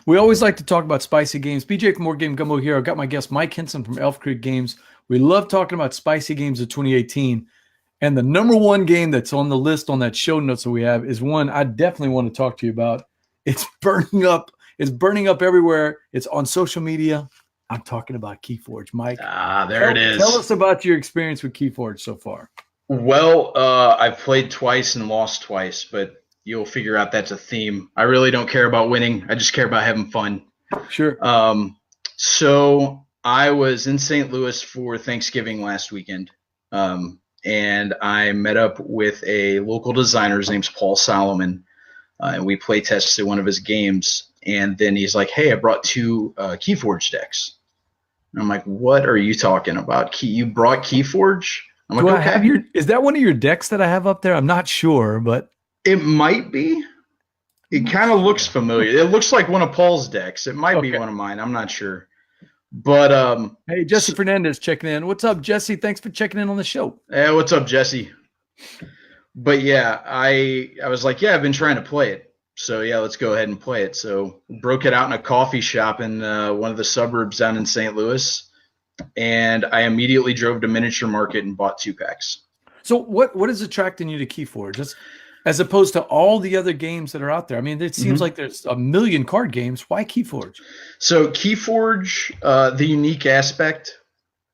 We always like to talk about spicy games. BJ from More Game Gumbo here. I've got my guest Mike Hinson from Elf Creek Games. We love talking about spicy games of 2018. And the number one game that's on the list on that show notes that we have is one I definitely want to talk to you about. It's burning up. It's burning up everywhere. It's on social media. I'm talking about KeyForge. Mike. It is. Tell us about your experience with KeyForge so far. Well, I've played twice and lost twice, but you'll figure out that's a theme. I really don't care about winning. I just care about having fun. Sure. So I was in St. Louis for Thanksgiving last weekend, and I met up with a local designer. His name's Paul Solomon, and we play tested one of his games. And then he's like, "Hey, I brought two KeyForge decks." And I'm like, "What are you talking about? You brought KeyForge?" I'm like, Do I "Okay." have is that one of your decks that I have up there? I'm not sure, but It might be. It kind of looks familiar. It looks like one of Paul's decks. It might be one of mine. I'm not sure. But hey, Jesse Fernandez checking in. What's up, Jesse? Thanks for checking in on the show. Hey, what's up, Jesse? But yeah, I was like, yeah, I've been trying to play it. So yeah, let's go ahead and play it. So broke it out in a coffee shop in one of the suburbs down in St. Louis, and I immediately drove to Miniature Market and bought 2 packs. So what is attracting you to KeyForge? As opposed to all the other games that are out there. I mean, it seems like there's a million card games. Why KeyForge? So KeyForge, the unique aspect,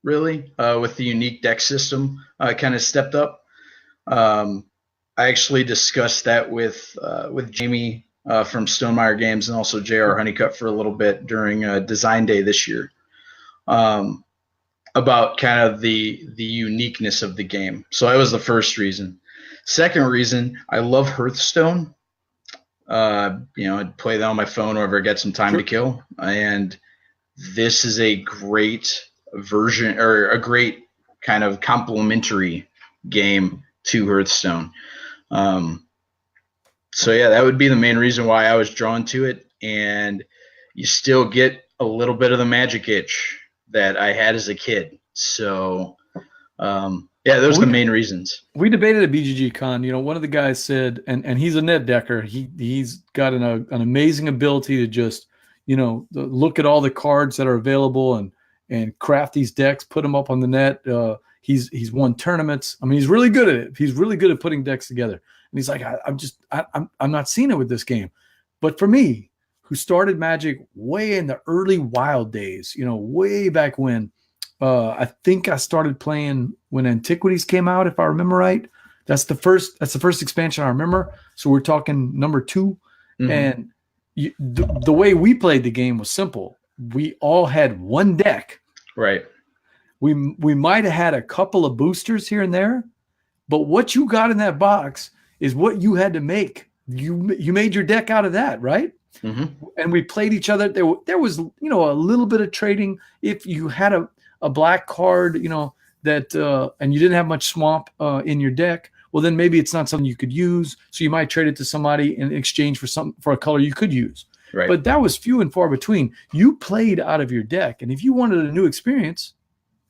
really, with the unique deck system, kind of stepped up. I actually discussed that with Jamie from Stonemeyer Games and also JR Honeycutt for a little bit during Design Day this year, about kind of the uniqueness of the game. So that was the first reason. Second reason, I love Hearthstone. I'd play that on my phone whenever I get some time to kill. And this is a great version, or a great kind of complementary game to Hearthstone. So yeah, that would be the main reason why I was drawn to it. And you still get a little bit of the magic itch that I had as a kid. So yeah, those are the main reasons. We debated at BGG Con. One of the guys said, and he's a net decker. He's got an amazing ability to just, look at all the cards that are available and craft these decks, put them up on the net. He's won tournaments. I mean, he's really good at it. He's really good at putting decks together. And he's like, I'm not seeing it with this game. But for me, who started Magic way in the early Wild days, way back when. I think I started playing when Antiquities came out, if I remember right. That's the first expansion I remember. So we're talking number 2. Mm-hmm. And the way we played the game was simple. We all had one deck. Right. We might have had a couple of boosters here and there, but what you got in that box is what you had to make. You made your deck out of that, right? Mm-hmm. And we played each other. There was a little bit of trading. If you had a black card, that and you didn't have much swamp in your deck, well, then maybe it's not something you could use. So you might trade it to somebody in exchange for a color you could use. Right. But that was few and far between. You played out of your deck, and if you wanted a new experience,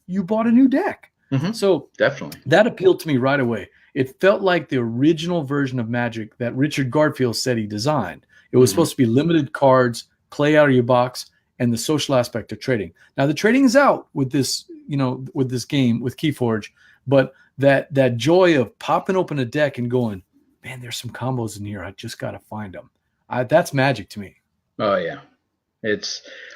you bought a new deck. Mm-hmm. So definitely that appealed to me right away. It felt like the original version of Magic that Richard Garfield said he designed. It was supposed to be limited cards, play out of your box, and the social aspect of trading. Now the trading is out with this, with this game with KeyForge, but that joy of popping open a deck and going, man, there's some combos in here. I just got to find them. That's Magic to me. Oh yeah,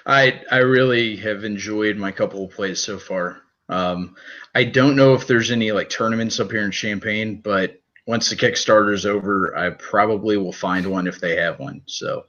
I really have enjoyed my couple of plays so far. I don't know if there's any tournaments up here in Champaign, but once the Kickstarter is over, I probably will find one if they have one. So